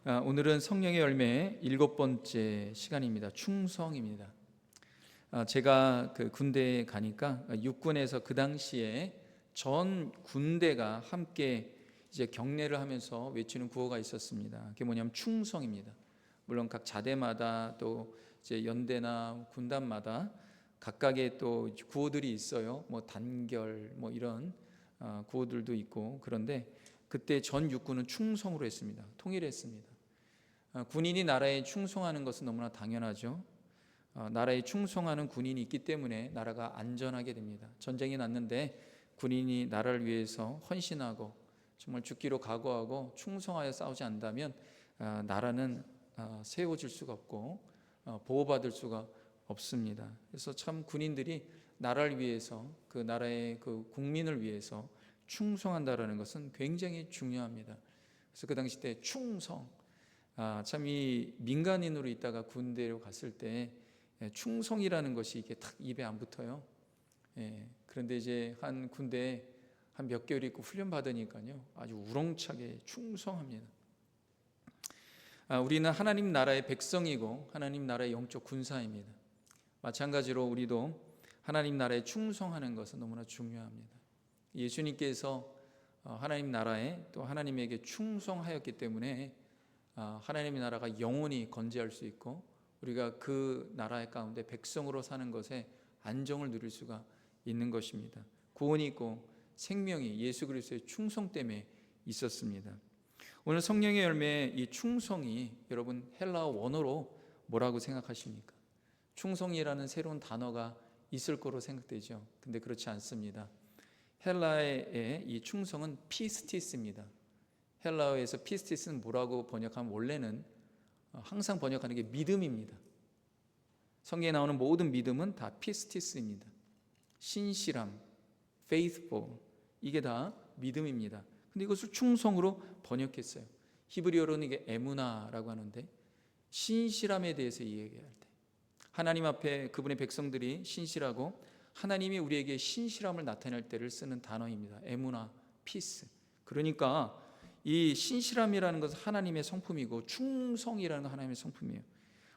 오늘은 성령의 열매 7번째 시간입니다. 충성입니다. 제가 그 군대에 가니까 육군에서 그 당시에 전 군대가 함께 이제 경례를 하면서 외치는 구호가 있었습니다. 그게 뭐냐면 충성입니다. 물론 각 자대마다 또 이제 연대나 군단마다 각각의 또 구호들이 있어요. 뭐 단결 뭐 이런 구호들도 있고, 그런데 그때 전 육군은 충성으로 했습니다. 통일했습니다. 군인이 나라에 충성하는 것은 너무나 당연하죠. 나라에 충성하는 군인이 있기 때문에 나라가 안전하게 됩니다. 전쟁이 났는데 군인이 나라를 위해서 헌신하고 정말 죽기로 각오하고 충성하여 싸우지 않는다면 나라는 세워질 수가 없고 보호받을 수가 없습니다. 그래서 참 군인들이 나라를 위해서, 그 나라의 그 국민을 위해서 충성한다라는 것은 굉장히 중요합니다. 그래서 그 당시 때 충성, 참 이 민간인으로 있다가 군대로 갔을 때 충성이라는 것이 이게 탁 입에 안 붙어요. 그런데 이제 한 군대에 한 몇 개월 있고 훈련 받으니까요, 아주 우렁차게 충성합니다. 우리는 하나님 나라의 백성이고 하나님 나라의 영적 군사입니다. 마찬가지로 우리도 하나님 나라에 충성하는 것은 너무나 중요합니다. 예수님께서 하나님 나라에 또 하나님에게 충성하였기 때문에 하나님의 나라가 영원히 건재할 수 있고 우리가 그 나라 가운데 백성으로 사는 것에 안정을 누릴 수가 있는 것입니다. 구원이 있고 생명이 예수 그리스도의 충성 때문에 있었습니다. 오늘 성령의 열매, 이 충성이 여러분 헬라어 원어로 뭐라고 생각하십니까? 충성이라는 새로운 단어가 있을 거로 생각되죠. 근데 그렇지 않습니다. 헬라어의 이 충성은 피스티스입니다. 헬라어에서 피스티스는 뭐라고 번역하면 원래는 항상 번역하는 게 믿음입니다. 성경에 나오는 모든 믿음은 다 피스티스입니다. 신실함, faithful, 이게 다 믿음입니다. 근데 이것을 충성으로 번역했어요. 히브리어로는 이게 에무나라고 하는데, 신실함에 대해서 이야기할 때 하나님 앞에 그분의 백성들이 신실하고 하나님이 우리에게 신실함을 나타낼 때를 쓰는 단어입니다. 에무나, 피스. 그러니까 이 신실함이라는 것은 하나님의 성품이고 충성이라는 건 하나님의 성품이에요.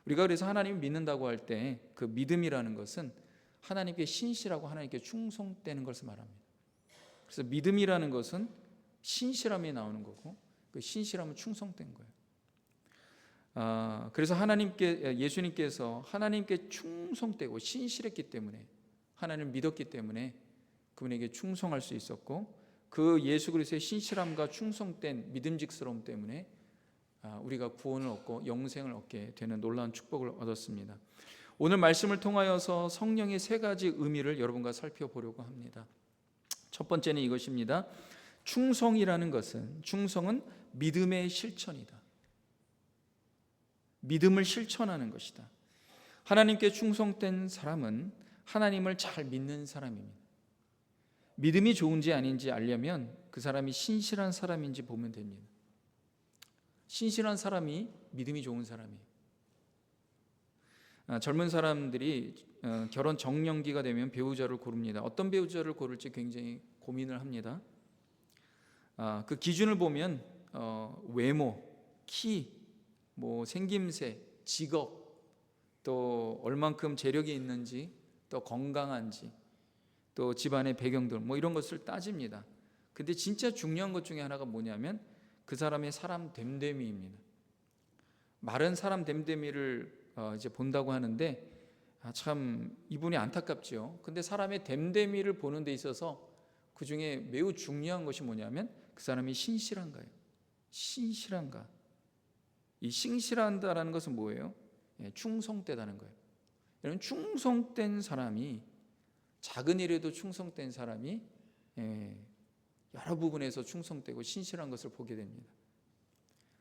우리가 그래서 하나님을 믿는다고 할 때 그 믿음이라는 것은 하나님께 신실하고 하나님께 충성되는 것을 말합니다. 그래서 믿음이라는 것은 신실함이 나오는 거고 그 신실함은 충성된 거예요. 그래서 예수님께서 하나님께 충성되고 신실했기 때문에, 하나님을 믿었기 때문에 그분에게 충성할 수 있었고, 그 예수 그리스도의 신실함과 충성된 믿음직스러움 때문에 우리가 구원을 얻고 영생을 얻게 되는 놀라운 축복을 얻었습니다. 오늘 말씀을 통하여서 성령의 세 가지 의미를 여러분과 살펴보려고 합니다. 첫 번째는 이것입니다. 충성은 믿음의 실천이다. 믿음을 실천하는 것이다. 하나님께 충성된 사람은 하나님을 잘 믿는 사람입니다. 믿음이 좋은지 아닌지 알려면 그 사람이 신실한 사람인지 보면 됩니다. 신실한 사람이 믿음이 좋은 사람이에요. 젊은 사람들이 결혼 적령기가 되면 배우자를 고릅니다. 어떤 배우자를 고를지 굉장히 고민을 합니다. 그 기준을 보면 외모, 키, 뭐 생김새, 직업, 또 얼만큼 재력이 있는지, 또 건강한지, 또 집안의 배경들 뭐 이런 것을 따집니다. 근데 진짜 중요한 것 중에 하나가 뭐냐면 그 사람의 사람 됨됨이입니다. 마른 사람 됨됨이를 이제 본다고 하는데 참 이분이 안타깝죠. 근데 사람의 됨됨이를 보는 데 있어서 그 중에 매우 중요한 것이 뭐냐면 그 사람이 신실한가요? 신실한가? 이 신실한다라는 것은 뭐예요? 충성되다는 거예요. 여러분, 충성된 사람이, 작은 일에도 충성된 사람이 여러 부분에서 충성되고 신실한 것을 보게 됩니다.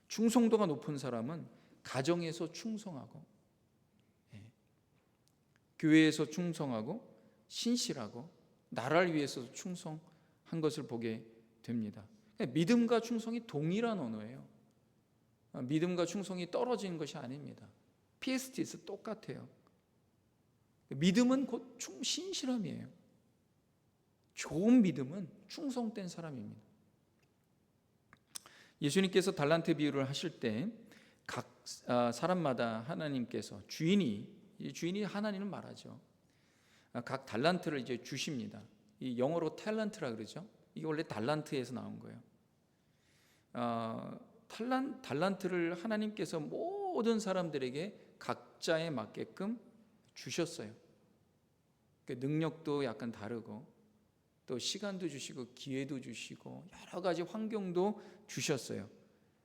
충성도가 높은 사람은 가정에서 충성하고 교회에서 충성하고 신실하고 나라를 위해서도 충성한 것을 보게 됩니다. 믿음과 충성이 동일한 언어예요. 믿음과 충성이 떨어지는 것이 아닙니다. 피스티스 똑같아요. 믿음은 곧 신실함이에요. 좋은 믿음은 충성된 사람입니다. 예수님께서 달란트 비유를 하실 때 각 사람마다 하나님께서 주인이 하나님을 말하죠. 각 달란트를 이제 주십니다. 이 영어로 탤런트라 그러죠. 이게 원래 달란트에서 나온 거예요. 달란트를 하나님께서 모든 사람들에게 각자에 맞게끔 주셨어요. 능력도 약간 다르고 또 시간도 주시고 기회도 주시고 여러 가지 환경도 주셨어요.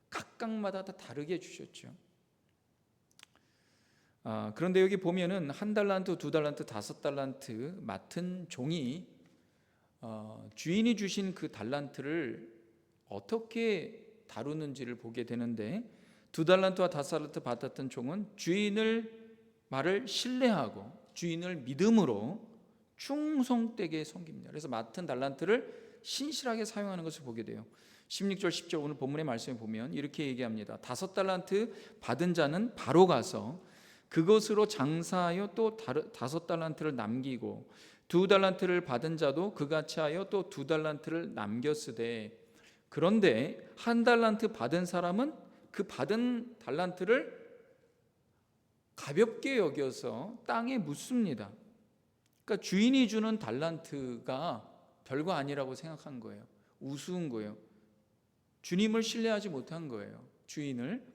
각각마다 다 다르게 주셨죠. 그런데 여기 보면은 1달란트, 2달란트, 5달란트 맡은 종이 주인이 주신 그 달란트를 어떻게 다루는지를 보게 되는데 2달란트와 5달란트 받았던 종은 주인을 말을 신뢰하고 주인을 믿음으로 충성되게 섬깁니다. 그래서 맡은 달란트를 신실하게 사용하는 것을 보게 돼요. 16절 10절 오늘 본문의 말씀에 보면 이렇게 얘기합니다. 5달란트 받은 자는 바로 가서 그것으로 장사하여 또 5달란트를 남기고 2달란트를 받은 자도 그같이 하여 또 2달란트를 남겼으되 그런데 1달란트 받은 사람은 그 받은 달란트를 가볍게 여겨서 땅에 묻습니다. 그러니까 주인이 주는 달란트가 별거 아니라고 생각한 거예요. 우스운 거예요. 주님을 신뢰하지 못한 거예요. 주인을.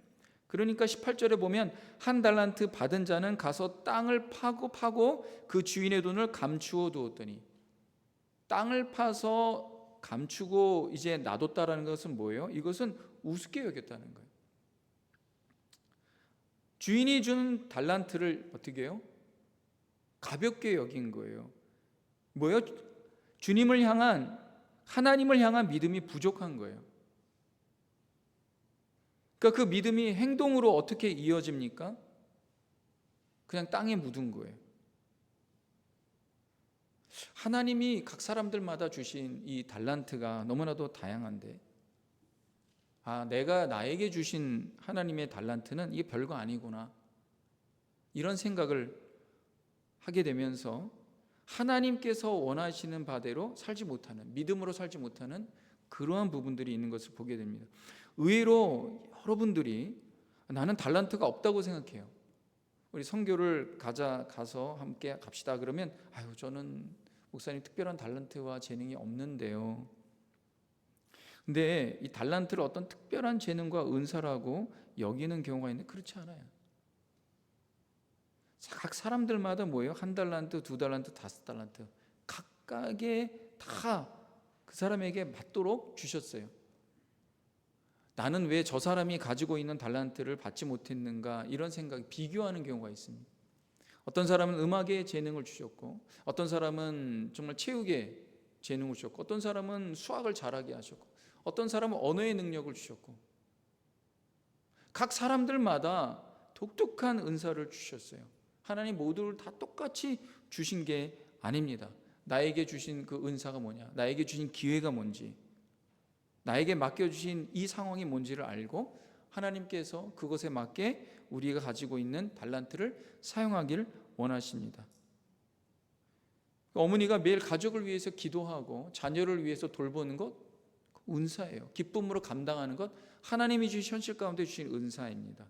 그러니까 18절에 보면 1달란트 받은 자는 가서 땅을 파고 그 주인의 돈을 감추어 두었더니 땅을 파서 감추고 이제 놔뒀다라는 것은 뭐예요? 이것은 우습게 여겼다는 거예요. 주인이 준 달란트를 어떻게 해요? 가볍게 여긴 거예요. 뭐예요? 주님을 향한 하나님을 향한 믿음이 부족한 거예요. 그러니까 그 믿음이 행동으로 어떻게 이어집니까? 그냥 땅에 묻은 거예요. 하나님이 각 사람들마다 주신 이 달란트가 너무나도 다양한데 내가 나에게 주신 하나님의 달란트는 이게 별거 아니구나 이런 생각을 하게 되면서 하나님께서 원하시는 바대로 살지 못하는, 믿음으로 살지 못하는 그러한 부분들이 있는 것을 보게 됩니다. 의외로 여러분들이 나는 달란트가 없다고 생각해요. 우리 선교를 가서 함께 갑시다 그러면 저는 목사님 특별한 달란트와 재능이 없는데요. 근데 이 달란트를 어떤 특별한 재능과 은사라고 여기는 경우가 있는데 그렇지 않아요. 각 사람들마다 뭐예요? 1달란트, 2달란트, 5달란트 각각의 다 그 사람에게 맞도록 주셨어요. 나는 왜 저 사람이 가지고 있는 달란트를 받지 못했는가 이런 생각이 비교하는 경우가 있습니다. 어떤 사람은 음악에 재능을 주셨고 어떤 사람은 정말 체육에 재능을 주셨고 어떤 사람은 수학을 잘하게 하셨고 어떤 사람은 언어의 능력을 주셨고 각 사람들마다 독특한 은사를 주셨어요. 하나님 모두를 다 똑같이 주신 게 아닙니다. 나에게 주신 그 은사가 뭐냐, 나에게 주신 기회가 뭔지, 나에게 맡겨주신 이 상황이 뭔지를 알고 하나님께서 그것에 맞게 우리가 가지고 있는 달란트를 사용하길 원하십니다. 어머니가 매일 가족을 위해서 기도하고 자녀를 위해서 돌보는 것 은사예요. 기쁨으로 감당하는 것 하나님이 주신 현실 가운데 주신 은사입니다.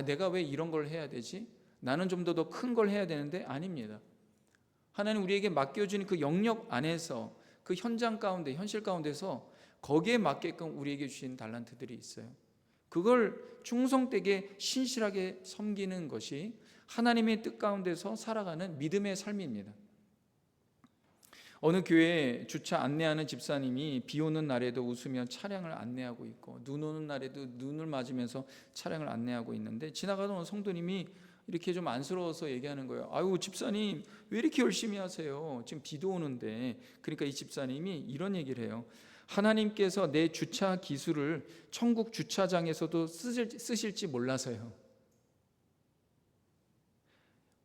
내가 왜 이런 걸 해야 되지? 나는 좀 더 큰 걸 해야 되는데 아닙니다. 하나님 우리에게 맡겨주는 그 영역 안에서 그 현장 가운데 현실 가운데서 거기에 맞게끔 우리에게 주신 달란트들이 있어요. 그걸 충성되게 신실하게 섬기는 것이 하나님의 뜻 가운데서 살아가는 믿음의 삶입니다. 어느 교회 주차 안내하는 집사님이 비 오는 날에도 웃으며 차량을 안내하고 있고 눈 오는 날에도 눈을 맞으면서 차량을 안내하고 있는데 지나가던 어느 성도님이 이렇게 좀 안쓰러워서 얘기하는 거예요. 집사님 왜 이렇게 열심히 하세요? 지금 비도 오는데. 그러니까 이 집사님이 이런 얘기를 해요. 하나님께서 내 주차 기술을 천국 주차장에서도 쓰실지 몰라서요.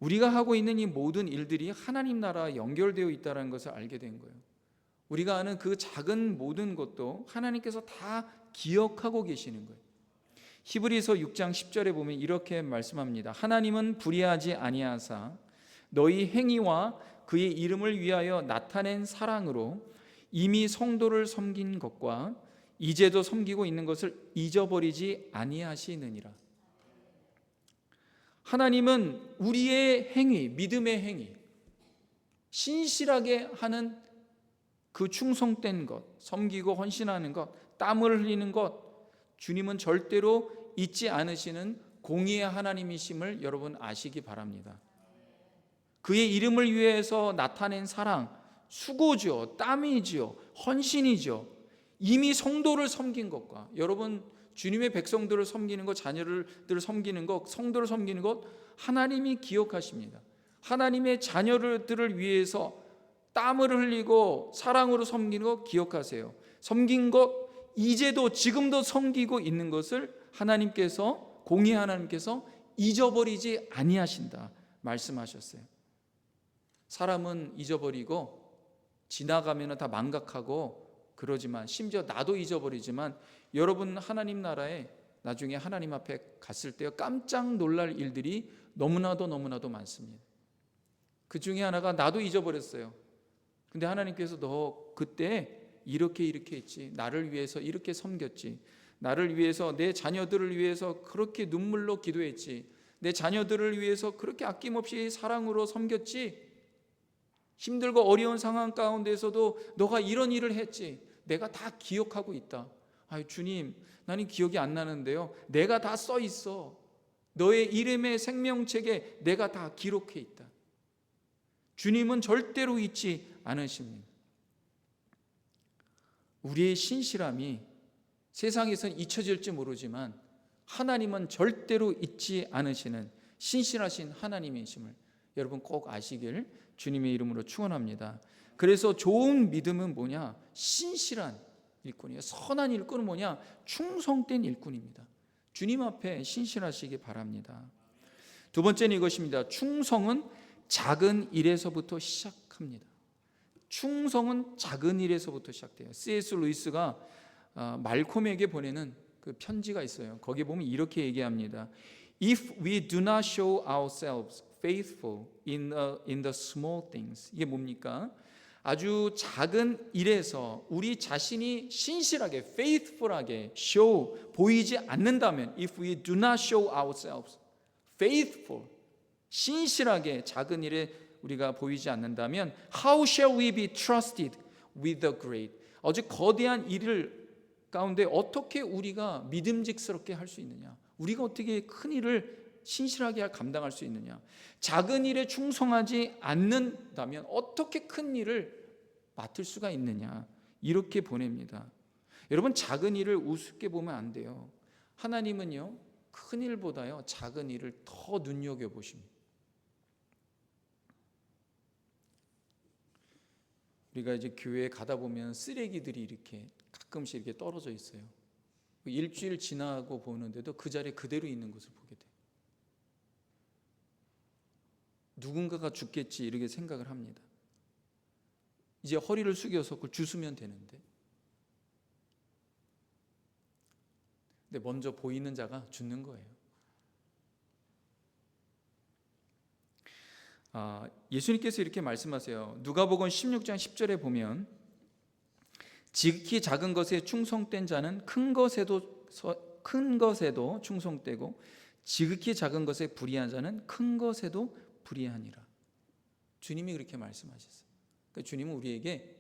우리가 하고 있는 이 모든 일들이 하나님 나라와 연결되어 있다는 것을 알게 된 거예요. 우리가 아는 그 작은 모든 것도 하나님께서 다 기억하고 계시는 거예요. 히브리서 6장 10절에 보면 이렇게 말씀합니다. 하나님은 불의하지 아니하사 너희 행위와 그의 이름을 위하여 나타낸 사랑으로 이미 성도를 섬긴 것과 이제도 섬기고 있는 것을 잊어버리지 아니하시느니라. 하나님은 우리의 행위, 믿음의 행위, 신실하게 하는 그 충성된 것, 섬기고 헌신하는 것, 땀을 흘리는 것, 주님은 절대로 잊지 않으시는 공의의 하나님이심을 여러분 아시기 바랍니다. 그의 이름을 위해서 나타낸 사랑, 수고죠, 땀이죠, 헌신이죠. 이미 성도를 섬긴 것과 여러분 주님의 백성들을 섬기는 것, 자녀들을 섬기는 것, 성도를 섬기는 것 하나님이 기억하십니다. 하나님의 자녀들을 위해서 땀을 흘리고 사랑으로 섬기는 것 기억하세요. 섬긴 것 이제도 지금도 섬기고 있는 것을 하나님께서, 공의 하나님께서 잊어버리지 아니하신다 말씀하셨어요. 사람은 잊어버리고 지나가면 다 망각하고 그러지만, 심지어 나도 잊어버리지만, 여러분 하나님 나라에 나중에 하나님 앞에 갔을 때 깜짝 놀랄 일들이 너무나도 많습니다. 그 중에 하나가 나도 잊어버렸어요. 근데 하나님께서 너 그때 이렇게 했지, 나를 위해서 이렇게 섬겼지, 나를 위해서, 내 자녀들을 위해서 그렇게 눈물로 기도했지, 내 자녀들을 위해서 그렇게 아낌없이 사랑으로 섬겼지, 힘들고 어려운 상황 가운데서도 너가 이런 일을 했지, 내가 다 기억하고 있다. 아유 주님, 나는 기억이 안 나는데요, 내가 다 써 있어. 너의 이름의 생명책에 내가 다 기록해 있다. 주님은 절대로 잊지 않으십니다. 우리의 신실함이 세상에선 잊혀질지 모르지만 하나님은 절대로 잊지 않으시는 신실하신 하나님이심을 여러분 꼭 아시길 주님의 이름으로 축원합니다. 그래서 좋은 믿음은 뭐냐? 신실한 일꾼이에요. 선한 일꾼은 뭐냐? 충성된 일꾼입니다. 주님 앞에 신실하시기 바랍니다. 두 번째는 이것입니다. 충성은 작은 일에서부터 시작합니다. 충성은 작은 일에서부터 시작돼요. C.S. 루이스가 말콤에게 보내는 그 편지가 있어요. 거기 보면 이렇게 얘기합니다. If we do not show ourselves faithful in the small things. 이게 뭡니까? 아주 작은 일에서 우리 자신이 신실하게, faithful하게 show, 보이지 않는다면, if we do not show ourselves faithful, 신실하게 작은 일에 우리가 보이지 않는다면, how shall we be trusted with the great? 어제 거대한 일을 가운데 어떻게 우리가 믿음직스럽게 할 수 있느냐? 우리가 어떻게 큰 일을 신실하게 감당할 수 있느냐? 작은 일에 충성하지 않는다면 어떻게 큰 일을 맡을 수가 있느냐? 이렇게 보냅니다. 여러분, 작은 일을 우습게 보면 안 돼요. 하나님은요, 큰 일보다요 작은 일을 더 눈여겨보십니다. 우리가 이제 교회에 가다 보면 쓰레기들이 이렇게 가끔씩 이렇게 떨어져 있어요. 일주일 지나고 보는데도 그 자리에 그대로 있는 것을 보게 돼요. 누군가가 죽겠지 이렇게 생각을 합니다. 이제 허리를 숙여서 그걸 주스면 되는데, 근데 먼저 보이는 자가 죽는 거예요. 예수님께서 이렇게 말씀하세요. 누가복음 16장 10절에 보면, 지극히 작은 것에 충성된 자는 큰 것에도 충성되고 지극히 작은 것에 불의한 자는 큰 것에도 불의하니라. 주님이 그렇게 말씀하셨어요. 그러니까 주님은 우리에게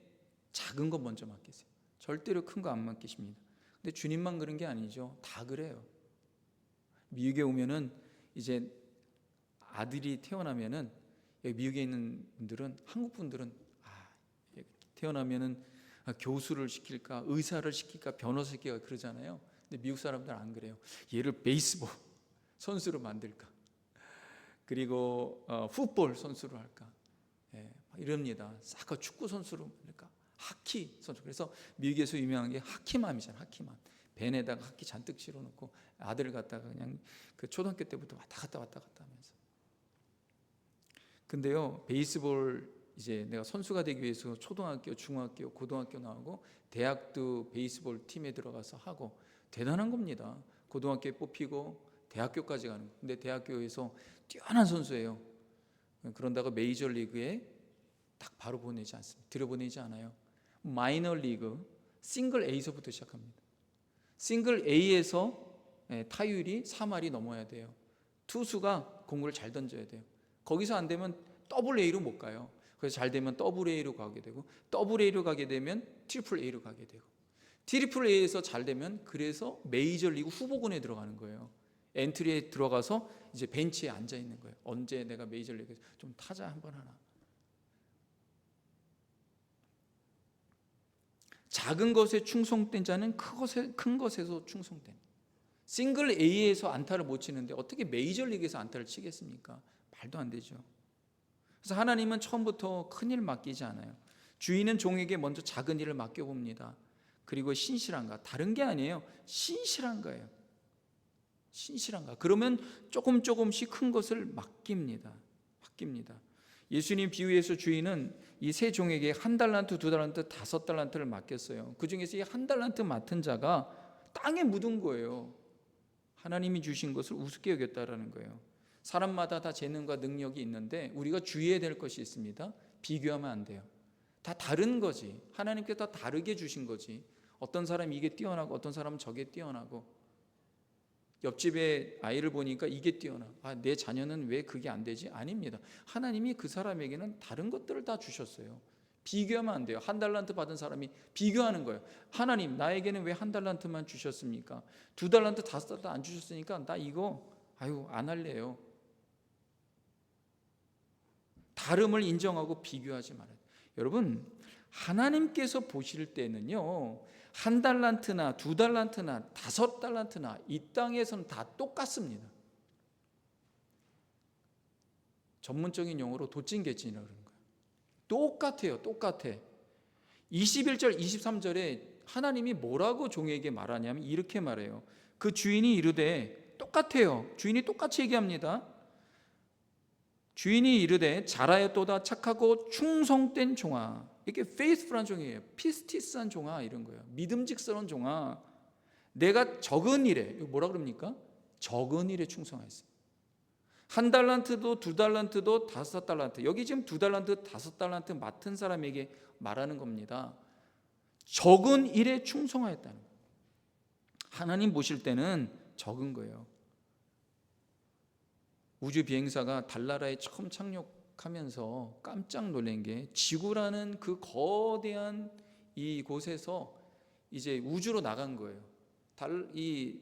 작은 것 먼저 맡기세요. 절대로 큰 거 안 맡기십니다. 근데 주님만 그런 게 아니죠. 다 그래요. 미국에 오면은 이제 아들이 태어나면은, 미국에 있는 분들은, 한국 분들은 태어나면은 교수를 시킬까, 의사를 시킬까, 변호사 시킬까 그러잖아요. 근데 미국 사람들은 안 그래요. 얘를 베이스볼 선수로 만들까, 그리고 풋볼 선수로 할까, 이럽니다. 사커 축구 선수로 만들까, 하키 선수. 그래서 미국에서 유명한 게 하키맘이잖아요. 하키맘. 벤에다가 하키 잔뜩 실어놓고 아들을 갖다가 그냥 그 초등학교 때부터 왔다 갔다 하면서. 근데요, 베이스볼 이제 내가 선수가 되기 위해서 초등학교, 중학교, 고등학교 나오고 대학도 베이스볼 팀에 들어가서 하고, 대단한 겁니다. 고등학교에 뽑히고 대학교까지 가는 거. 근데 대학교에서 뛰어난 선수예요. 그런다고 메이저리그에 딱 바로 보내지 않습니다. 들여보내지 않아요. 마이너리그 싱글 A서부터 시작합니다. 싱글 A에서 타율이 3할이 넘어야 돼요. 투수가 공을 잘 던져야 돼요. 거기서 안 되면 더블 A로 못 가요. 그래서 잘 되면 더블 A로 가게 되고, 더블 A로 가게 되면 트리플 A로 가게 되고, 트리플 A에서 잘 되면 그래서 메이저리그 후보군에 들어가는 거예요. 엔트리에 들어가서 이제 벤치에 앉아 있는 거예요. 언제 내가 메이저리그에서 좀 타자 한번 하나. 작은 것에 충성된 자는 큰 것에서 충성된. 싱글 A에서 안타를 못 치는데 어떻게 메이저리그에서 안타를 치겠습니까? 말도 안 되죠. 그래서 하나님은 처음부터 큰일 맡기지 않아요. 주인은 종에게 먼저 작은 일을 맡겨봅니다. 그리고 신실한가? 다른 게 아니에요. 신실한 거예요. 신실한가? 그러면 조금씩 큰 것을 맡깁니다. 예수님 비유에서 주인은 이 세 종에게 1달란트, 2달란트, 5달란트를 맡겼어요. 그 중에서 이 1달란트 맡은 자가 땅에 묻은 거예요. 하나님이 주신 것을 우습게 여겼다라는 거예요. 사람마다 다 재능과 능력이 있는데 우리가 주의해야 될 것이 있습니다. 비교하면 안 돼요. 다 다른 거지. 하나님께서 다 다르게 주신 거지. 어떤 사람이 이게 뛰어나고 어떤 사람은 저게 뛰어나고, 옆집에 아이를 보니까 이게 뛰어나. 내 자녀는 왜 그게 안 되지? 아닙니다. 하나님이 그 사람에게는 다른 것들을 다 주셨어요. 비교하면 안 돼요. 1달란트 받은 사람이 비교하는 거예요. 하나님, 나에게는 왜 1달란트만 주셨습니까? 2달란트, 5달란트 안 주셨으니까 나 이거 안 할래요. 다름을 인정하고 비교하지 말아요. 여러분, 하나님께서 보실 때는요, 1달란트나 2달란트나 5달란트나 이 땅에서는 다 똑같습니다. 전문적인 용어로 도찐개찐이라고 그러는 거예요. 똑같아. 21절 23절에 하나님이 뭐라고 종에게 말하냐면 이렇게 말해요. 그 주인이 이르되, 똑같아요. 주인이 똑같이 얘기합니다. 주인이 이르되 잘하였도다 착하고 충성된 종아. 이게 faithful한 종이에요. 피스티스한 종아 이런 거예요. 믿음직스러운 종아. 내가 적은 일에, 이거 뭐라 그럽니까? 적은 일에 충성하였어요. 1달란트도 2달란트도 5달란트. 여기 지금 2달란트 5달란트 맡은 사람에게 말하는 겁니다. 적은 일에 충성하였다는 거예요. 하나님 보실 때는 적은 거예요. 우주 비행사가 달나라에 처음 착륙하면서 깜짝 놀란 게, 지구라는 그 거대한 이 곳에서 이제 우주로 나간 거예요. 이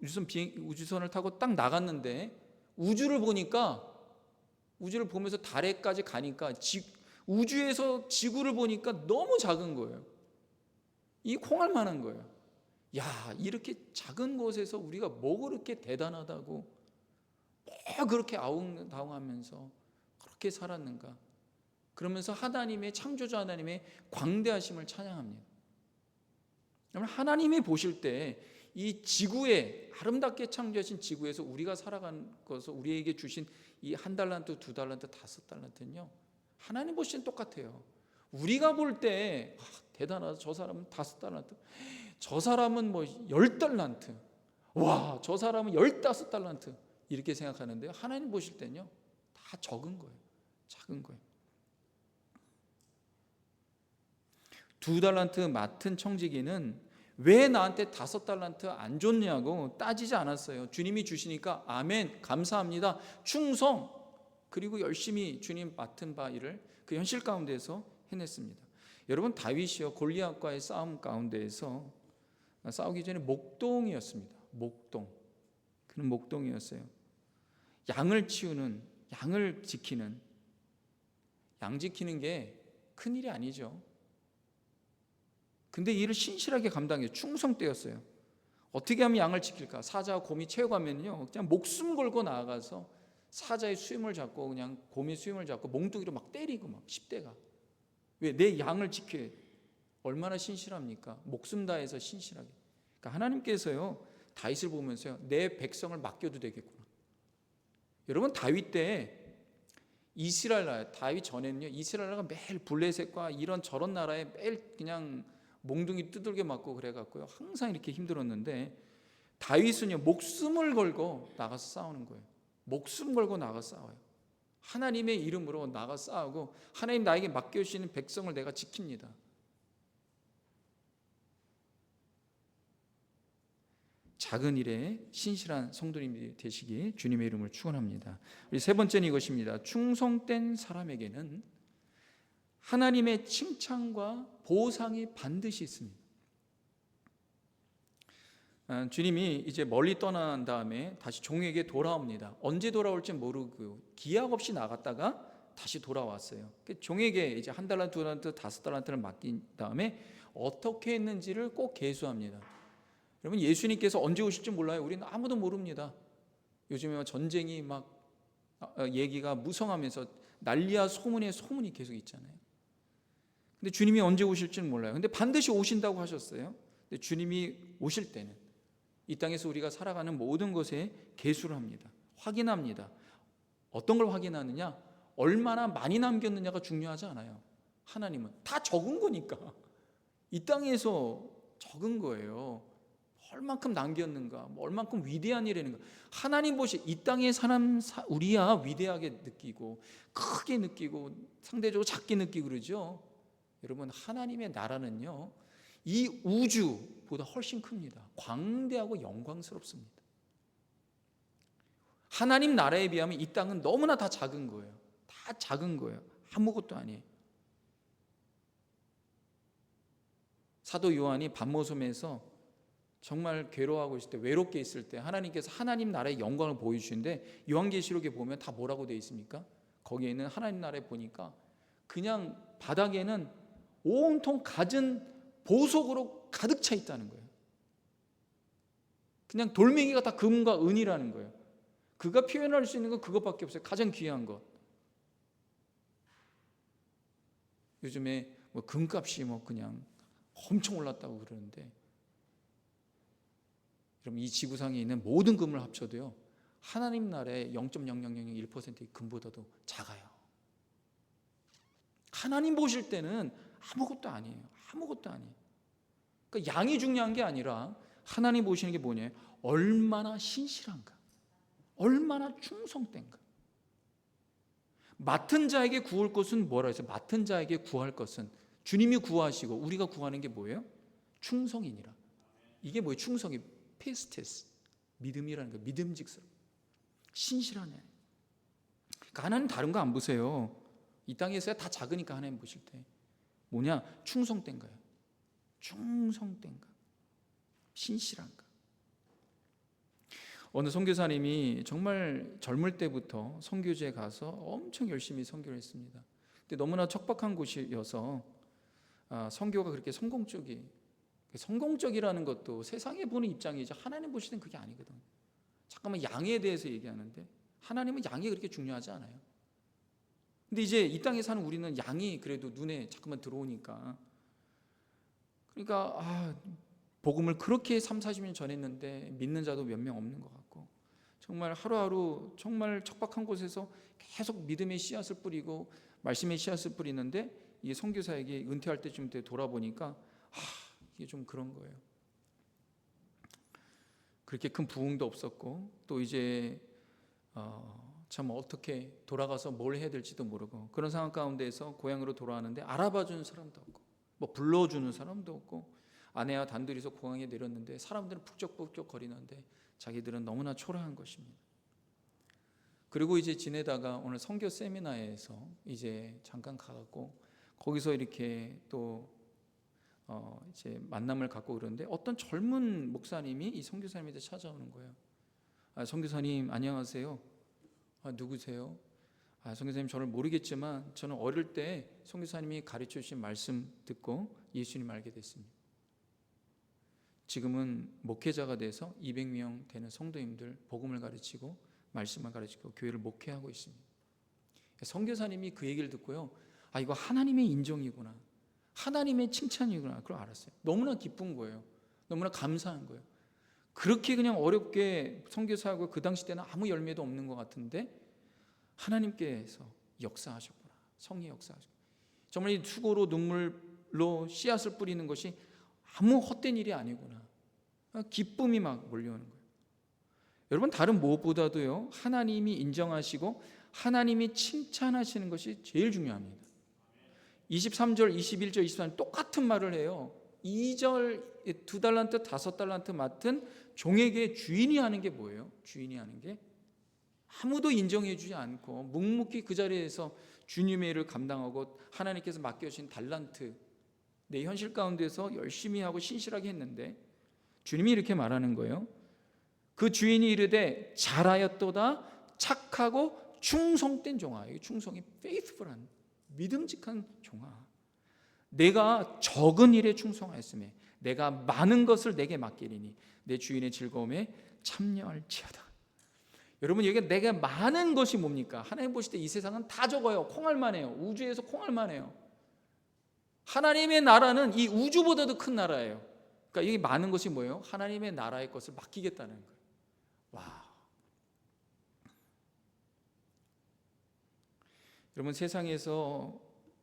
우주선을 타고 딱 나갔는데 우주를 보면서 달에까지 가니까 우주에서 지구를 보니까 너무 작은 거예요. 이 콩알 만한 거예요. 야, 이렇게 작은 곳에서 우리가 뭐 그렇게 대단하다고 그렇게 아웅다웅하면서 그렇게 살았는가? 그러면서 하나님의, 창조주 하나님의 광대하심을 찬양합니다. 하나님이 보실 때 이 지구에, 아름답게 창조하신 지구에서 우리가 살아간 것을, 우리에게 주신 이 1달란트, 2달란트, 5달란트는요, 하나님 보시는 똑같아요. 우리가 볼 때 대단하다. 저 사람은 5달란트, 저 사람은 10달란트, 와, 저 사람은 15달란트 이렇게 생각하는데요, 하나님 보실 때는요 다 적은 거예요. 작은 거예요. 2달란트 맡은 청지기는 왜 나한테 5달란트 안 줬냐고 따지지 않았어요. 주님이 주시니까 아멘, 감사합니다, 충성, 그리고 열심히 주님 맡은 바 일을 그 현실 가운데서 해냈습니다. 여러분, 다윗이요, 골리앗과의 싸움 가운데에서 싸우기 전에 목동이었습니다. 그는 목동이었어요. 양을 치우는, 양을 지키는, 양 지키는 게 큰일이 아니죠. 근데 이 일을 신실하게 감당해요. 충성되었어요. 어떻게 하면 양을 지킬까? 사자가 곰이 채워가면요, 그냥 목숨 걸고 나아가서 사자의 수염을 잡고, 그냥 곰의 수염을 잡고 몽둥이로 막 때리고 막 10대가. 왜? 내 양을 지켜야 돼. 얼마나 신실합니까? 목숨 다해서 신실하게. 그러니까 하나님께서요, 다윗을 보면서요, 내 백성을 맡겨도 되겠구나. 여러분, 다윗 때 이스라엘 나라, 다윗 전에는요, 이스라엘 나라가 매일 블레셋과 이런 저런 나라에 매일 그냥 몽둥이 두들겨 맞고 그래갖고요, 항상 이렇게 힘들었는데, 다윗은요, 목숨을 걸고 나가서 싸우는 거예요. 목숨 걸고 나가서 싸워요. 하나님의 이름으로 나가 싸우고, 하나님 나에게 맡겨주시는 백성을 내가 지킵니다. 작은 일에 신실한 성도님이 되시기 주님의 이름을 축원합니다. 우리 세 번째는 이것입니다. 충성된 사람에게는 하나님의 칭찬과 보상이 반드시 있습니다. 주님이 이제 멀리 떠난 다음에 다시 종에게 돌아옵니다. 언제 돌아올지 모르고 기약 없이 나갔다가 다시 돌아왔어요. 종에게 이제 1달란트, 2달란트, 5달란트를 맡긴 다음에 어떻게 했는지를 꼭 계수합니다. 여러분, 예수님께서 언제 오실지 몰라요. 우리는 아무도 모릅니다. 요즘에 전쟁이 막 얘기가 무성하면서 난리야 소문에 소문이 계속 있잖아요. 근데 주님이 언제 오실지는 몰라요. 근데 반드시 오신다고 하셨어요. 근데 주님이 오실 때는 이 땅에서 우리가 살아가는 모든 것에 계수를 합니다. 확인합니다. 어떤 걸 확인하느냐? 얼마나 많이 남겼느냐가 중요하지 않아요. 하나님은 다 적은 거니까. 이 땅에서 적은 거예요. 얼만큼 남겼는가, 얼만큼 위대한 일이는가. 하나님 보시 이 땅의 사람 우리야 위대하게 느끼고 크게 느끼고 상대적으로 작게 느끼고 그러죠. 여러분, 하나님의 나라는요 이 우주보다 훨씬 큽니다. 광대하고 영광스럽습니다. 하나님 나라에 비하면 이 땅은 너무나 다 작은 거예요. 다 작은 거예요. 아무것도 아니에요. 사도 요한이 반모섬에서 정말 괴로워하고 있을 때, 외롭게 있을 때 하나님께서 하나님 나라의 영광을 보여주시는데, 요한계시록에 보면 다 뭐라고 되어 있습니까? 거기에 있는 하나님 나라에 보니까 그냥 바닥에는 온통 갖은 보석으로 가득 차 있다는 거예요. 그냥 돌멩이가 다 금과 은이라는 거예요. 그가 표현할 수 있는 건 그것밖에 없어요. 가장 귀한 것. 요즘에 뭐 금값이 뭐 그냥 엄청 올랐다고 그러는데, 여러분, 이 지구상에 있는 모든 금을 합쳐도요 하나님 나라의 0.0001%의 금보다도 작아요. 하나님 보실 때는 아무것도 아니에요. 아무것도 아니에요. 그러니까 양이 중요한 게 아니라 하나님 보시는 게 뭐냐? 얼마나 신실한가, 얼마나 충성된가. 맡은 자에게 구할 것은 뭐라 해서 맡은 자에게 구할 것은 주님이 구하시고 우리가 구하는 게 뭐예요? 충성이니라. 이게 뭐예요? 충성이 피스테스, 믿음이라는 거예요. 믿음직스러워, 신실하네. 그러니까 하나님 다른 거 안 보세요. 이 땅에서야 다 작으니까 하나님 보실 때 뭐냐? 충성된가요? 충성된가, 신실한가. 어느 선교사님이 정말 젊을 때부터 선교지에 가서 엄청 열심히 선교를 했습니다. 근데 너무나 척박한 곳이어서 선교가 그렇게 성공적이라는 것도 세상에 보는 입장이죠. 하나님 보시는 그게 아니거든. 잠깐만, 양에 대해서 얘기하는데 하나님은 양이 그렇게 중요하지 않아요. 근데 이제 이 땅에 사는 우리는 양이 그래도 눈에 잠깐만 들어오니까, 그러니까 복음을 그렇게 30-40년 전했는데 믿는 자도 몇 명 없는 것 같고, 정말 하루하루 정말 척박한 곳에서 계속 믿음의 씨앗을 뿌리고 말씀의 씨앗을 뿌리는데, 이 선교사에게 은퇴할 때쯤 돼 돌아보니까 이게 좀 그런 거예요. 그렇게 큰 부흥도 없었고, 또 이제 참 어떻게 돌아가서 뭘 해야 될지도 모르고, 그런 상황 가운데에서 고향으로 돌아왔는데 알아봐주는 사람도 없고, 뭐 불러주는 사람도 없고, 아내와 단둘이서 공항에 내렸는데 사람들은 북적북적 거리는데 자기들은 너무나 초라한 것입니다. 그리고 이제 지내다가 오늘 선교 세미나에서 이제 잠깐 가갖고 거기서 이렇게 또 이제 만남을 갖고 그러는데, 어떤 젊은 목사님이 이 선교사님한테 찾아오는 거예요. 선교사님 안녕하세요. 누구세요? 선교사님 저를 모르겠지만 저는 어릴 때 선교사님이 가르쳐 주신 말씀 듣고 예수님 알게 됐습니다. 지금은 목회자가 돼서 200명 되는 성도님들 복음을 가르치고 말씀을 가르치고 교회를 목회하고 있습니다. 선교사님이 그 얘기를 듣고요, 이거 하나님의 인정이구나, 하나님의 칭찬이구나, 그걸 알았어요. 너무나 기쁜 거예요. 너무나 감사한 거예요. 그렇게 그냥 어렵게 선교사하고 그 당시 때는 아무 열매도 없는 것 같은데 하나님께서 역사하셨구나, 성의 역사하셨구나. 정말 이 수고로 눈물로 씨앗을 뿌리는 것이 아무 헛된 일이 아니구나, 기쁨이 막 몰려오는 거예요. 여러분, 다른 무엇보다도요 하나님이 인정하시고 하나님이 칭찬하시는 것이 제일 중요합니다. 23절, 21절, 23절 똑같은 말을 해요. 2절 2달란트 5달란트 맡은 종에게 주인이 하는 게 뭐예요? 주인이 하는 게 아무도 인정해 주지 않고 묵묵히 그 자리에서 주님의 일을 감당하고 하나님께서 맡겨주신 달란트, 내 현실 가운데서 열심히 하고 신실하게 했는데 주님이 이렇게 말하는 거예요. 그 주인이 이르되 잘하였도다 착하고 충성된 종아. 이 충성이 faithful한 믿음직한 종아, 내가 적은 일에 충성하였으며 내가 많은 것을 내게 맡기리니 내 주인의 즐거움에 참여할지어다. 여러분, 여기 내가 많은 것이 뭡니까? 하나님 보실 때 이 세상은 다 적어요. 콩알만 해요. 우주에서 콩알만 해요. 하나님의 나라는 이 우주보다도 큰 나라예요. 그러니까 이게 많은 것이 뭐예요? 하나님의 나라의 것을 맡기겠다는 거예요. 와. 여러분, 세상에서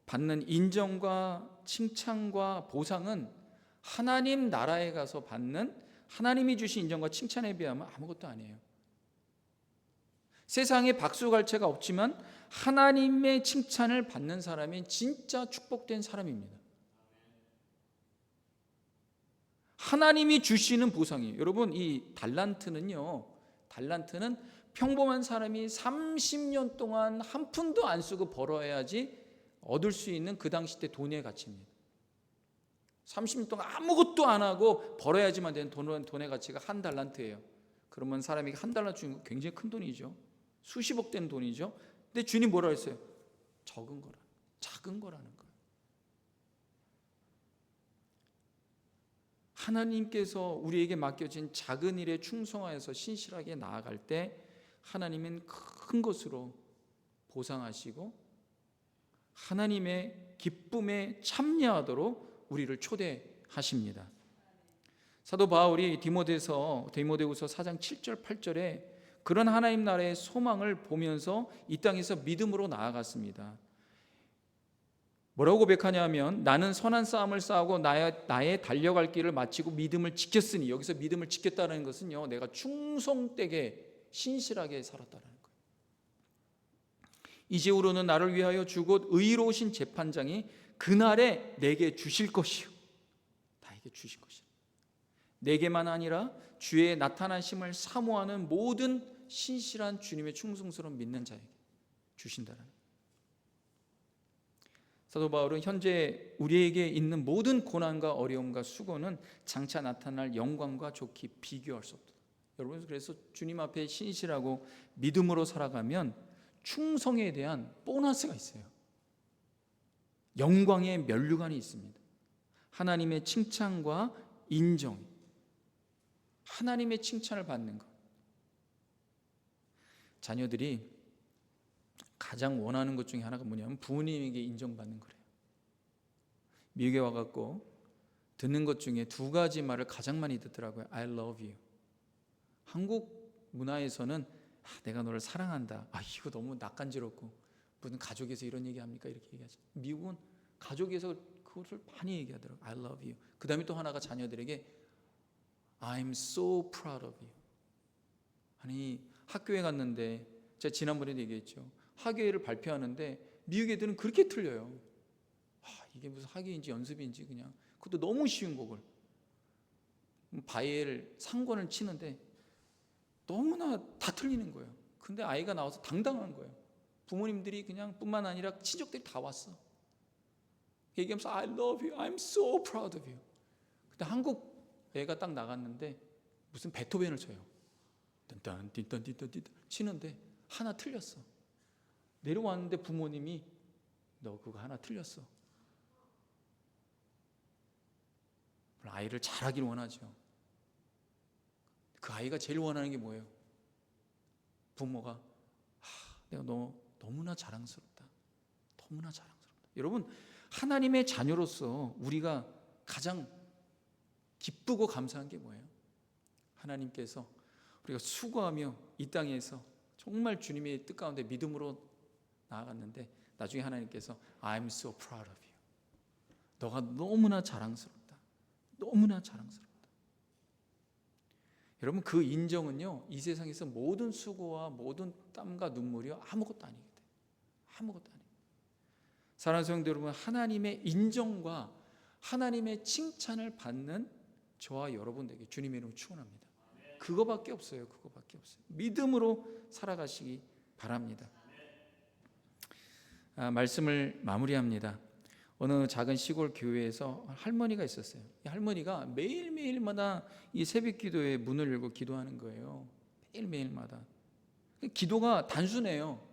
받는 인정과 칭찬과 보상은 하나님 나라에 가서 받는 하나님이 주신 인정과 칭찬에 비하면 아무것도 아니에요. 세상에 박수갈채가 없지만 하나님의 칭찬을 받는 사람이 진짜 축복된 사람입니다. 하나님이 주시는 보상이에요. 여러분, 이 달란트는 평범한 사람이 30년 동안 한 푼도 안 쓰고 벌어야지 얻을 수 있는 그 당시 때 돈의 가치입니다. 30년 동안 아무것도 안 하고 벌어야지만 되는 돈의 가치가 한 달란트예요. 그러면 사람에게 한 달란트 주는 거 굉장히 큰 돈이죠. 수십억 되는 돈이죠. 근데 주님 뭐라 했어요? 적은 거라, 작은 거라는 거예요. 하나님께서 우리에게 맡겨진 작은 일에 충성하여서 신실하게 나아갈 때 하나님은 큰 것으로 보상하시고 하나님의 기쁨에 참여하도록 우리를 초대하십니다. 사도 바울이 디모데후서 4장 7절 8절에 그런 하나님 나라의 소망을 보면서 이 땅에서 믿음으로 나아갔습니다. 뭐라고 고백하냐면 나는 선한 싸움을 싸우고 나의 달려갈 길을 마치고 믿음을 지켰으니, 여기서 믿음을 지켰다는 것은요, 내가 충성되게 신실하게 살았다는 거예요. 이제후로는 나를 위하여 주곧 의로우신 재판장이 그날에 내게 주실 것이요, 나에게 주실 것이요, 내게만 아니라 주의 나타나심을 사모하는 모든 신실한 주님의 충성스러운 믿는 자에게 주신다는 거예요. 사도 바울은 현재 우리에게 있는 모든 고난과 어려움과 수고는 장차 나타날 영광과 좋게 비교할 수 없다. 여러분, 그래서 주님 앞에 신실하고 믿음으로 살아가면 충성에 대한 보너스가 있어요. 영광의 면류관이 있습니다. 하나님의 칭찬과 인정, 하나님의 칭찬을 받는 것. 자녀들이 가장 원하는 것 중에 하나가 뭐냐면 부모님에게 인정받는 거래요. 미국에 와갖고 듣는 것 중에 2가지 말을 가장 많이 듣더라고요. I love you. 한국 문화에서는 내가 너를 사랑한다. 이거 너무 낯간지럽고 무슨 가족에서 이런 얘기합니까? 이렇게 얘기하죠. 미국은 가족에서 그것을 많이 얘기하더라고요. I love you. 그 다음에 또 하나가 자녀들에게 I'm so proud of you. 아니, 학교에 갔는데 제가 지난번에도 얘기했죠. 학예를 발표하는데 미국 애들은 그렇게 틀려요. 이게 무슨 학예인지 연습인지 그냥, 그것도 너무 쉬운 곡을 바이엘 상권을 치는데 너무나 다 틀리는 거예요. 근데 아이가 나와서 당당한 거예요. 부모님들이 그냥 뿐만 아니라 친척들이 다 왔어. 얘기하면서 I love you, I'm so proud of you. 근데 한국 애가 딱 나갔는데 무슨 베토벤을 쳐요. 딴딴 띵딴 띵딴 띵딴 치는데 하나 틀렸어. 내려왔는데 부모님이 너 그거 하나 틀렸어. 아이를 잘하길 원하죠. 그 아이가 제일 원하는 게 뭐예요? 부모가 내가 너무나 자랑스럽다. 너무나 자랑스럽다. 여러분, 하나님의 자녀로서 우리가 가장 기쁘고 감사한 게 뭐예요? 하나님께서 우리가 수고하며 이 땅에서 정말 주님의 뜻 가운데 믿음으로 나아갔는데 나중에 하나님께서 I'm so proud of you. 너가 너무나 자랑스럽다. 너무나 자랑스럽다. 여러분, 그 인정은요, 이 세상에서 모든 수고와 모든 땀과 눈물이 아무것도 아니게 돼요. 아무것도 아니에요. 사랑하는 성도 여러분, 하나님의 인정과 하나님의 칭찬을 받는 저와 여러분에게 주님의 이름으로 축원합니다. 그거밖에 없어요. 그거밖에 없어요. 믿음으로 살아가시기 바랍니다. 말씀을 마무리합니다. 어느 작은 시골 교회에서 할머니가 있었어요. 이 할머니가 매일매일마다 이 새벽 기도에 문을 열고 기도하는 거예요. 매일매일마다. 기도가 단순해요.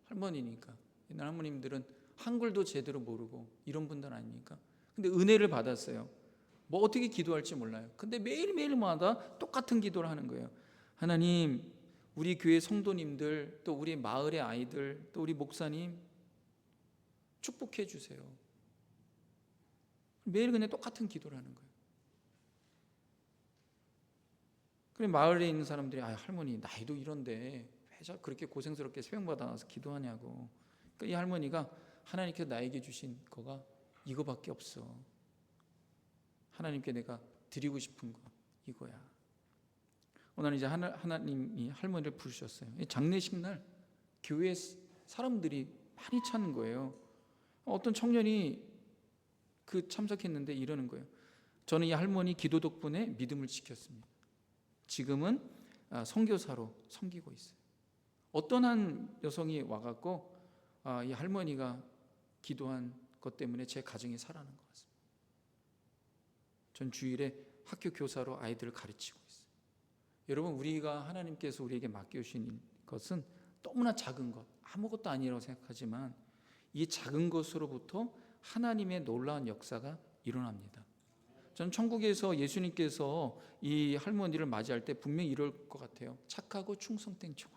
할머니니까. 옛날 할머님들은 한글도 제대로 모르고 이런 분들 아닙니까? 근데 은혜를 받았어요. 뭐 어떻게 기도할지 몰라요. 근데 매일매일마다 똑같은 기도를 하는 거예요. 하나님, 우리 교회 성도님들, 또 우리 마을의 아이들, 또 우리 목사님 축복해 주세요. 매일 그냥 똑같은 기도를 하는 거예요. 그래 마을에 있는 사람들이 할머니 나이도 이런데 왜 그렇게 고생스럽게 새벽마다 나와서 기도하냐고. 그러니까 이 할머니가 하나님께서 나에게 주신 거가 이거밖에 없어. 하나님께 내가 드리고 싶은 거 이거야. 오늘 이제 하나님이 할머니를 부르셨어요. 장례식 날 교회 사람들이 많이 찾는 거예요. 어떤 청년이 참석했는데 이러는 거예요. 저는 이 할머니 기도 덕분에 믿음을 지켰습니다. 지금은 선교사로 섬기고 있어요. 어떤 한 여성이 와갖고 이 할머니가 기도한 것 때문에 제 가정이 살아난 것 같습니다. 전 주일에 학교 교사로 아이들을 가르치고 있어요. 여러분, 우리가 하나님께서 우리에게 맡겨주신 것은 너무나 작은 것, 아무것도 아니라고 생각하지만 이 작은 것으로부터 하나님의 놀라운 역사가 일어납니다. 전 천국에서 예수님께서 이 할머니를 맞이할 때 분명히 이럴 것 같아요. 착하고 충성된 종아,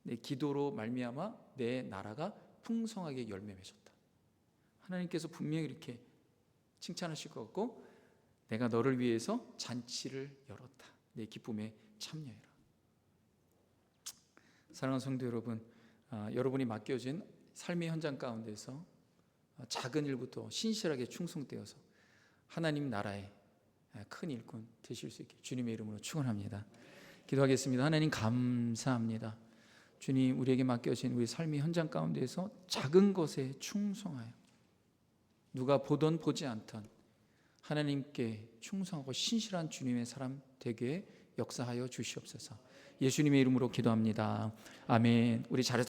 내 기도로 말미암아 내 나라가 풍성하게 열매 맺었다. 하나님께서 분명히 이렇게 칭찬하실 것 같고, 내가 너를 위해서 잔치를 열었다. 내 기쁨에 참여해라. 사랑하는 성도 여러분, 여러분이 맡겨진 삶의 현장 가운데서 작은 일부터 신실하게 충성되어서 하나님 나라의 큰 일꾼 되실 수 있게 주님의 이름으로 축원합니다. 기도하겠습니다. 하나님 감사합니다. 주님, 우리에게 맡겨진 우리 삶의 현장 가운데서 작은 것에 충성하여 누가 보던 보지 않던 하나님께 충성하고 신실한 주님의 사람 되게 역사하여 주시옵소서. 예수님의 이름으로 기도합니다. 아멘. 우리 잘했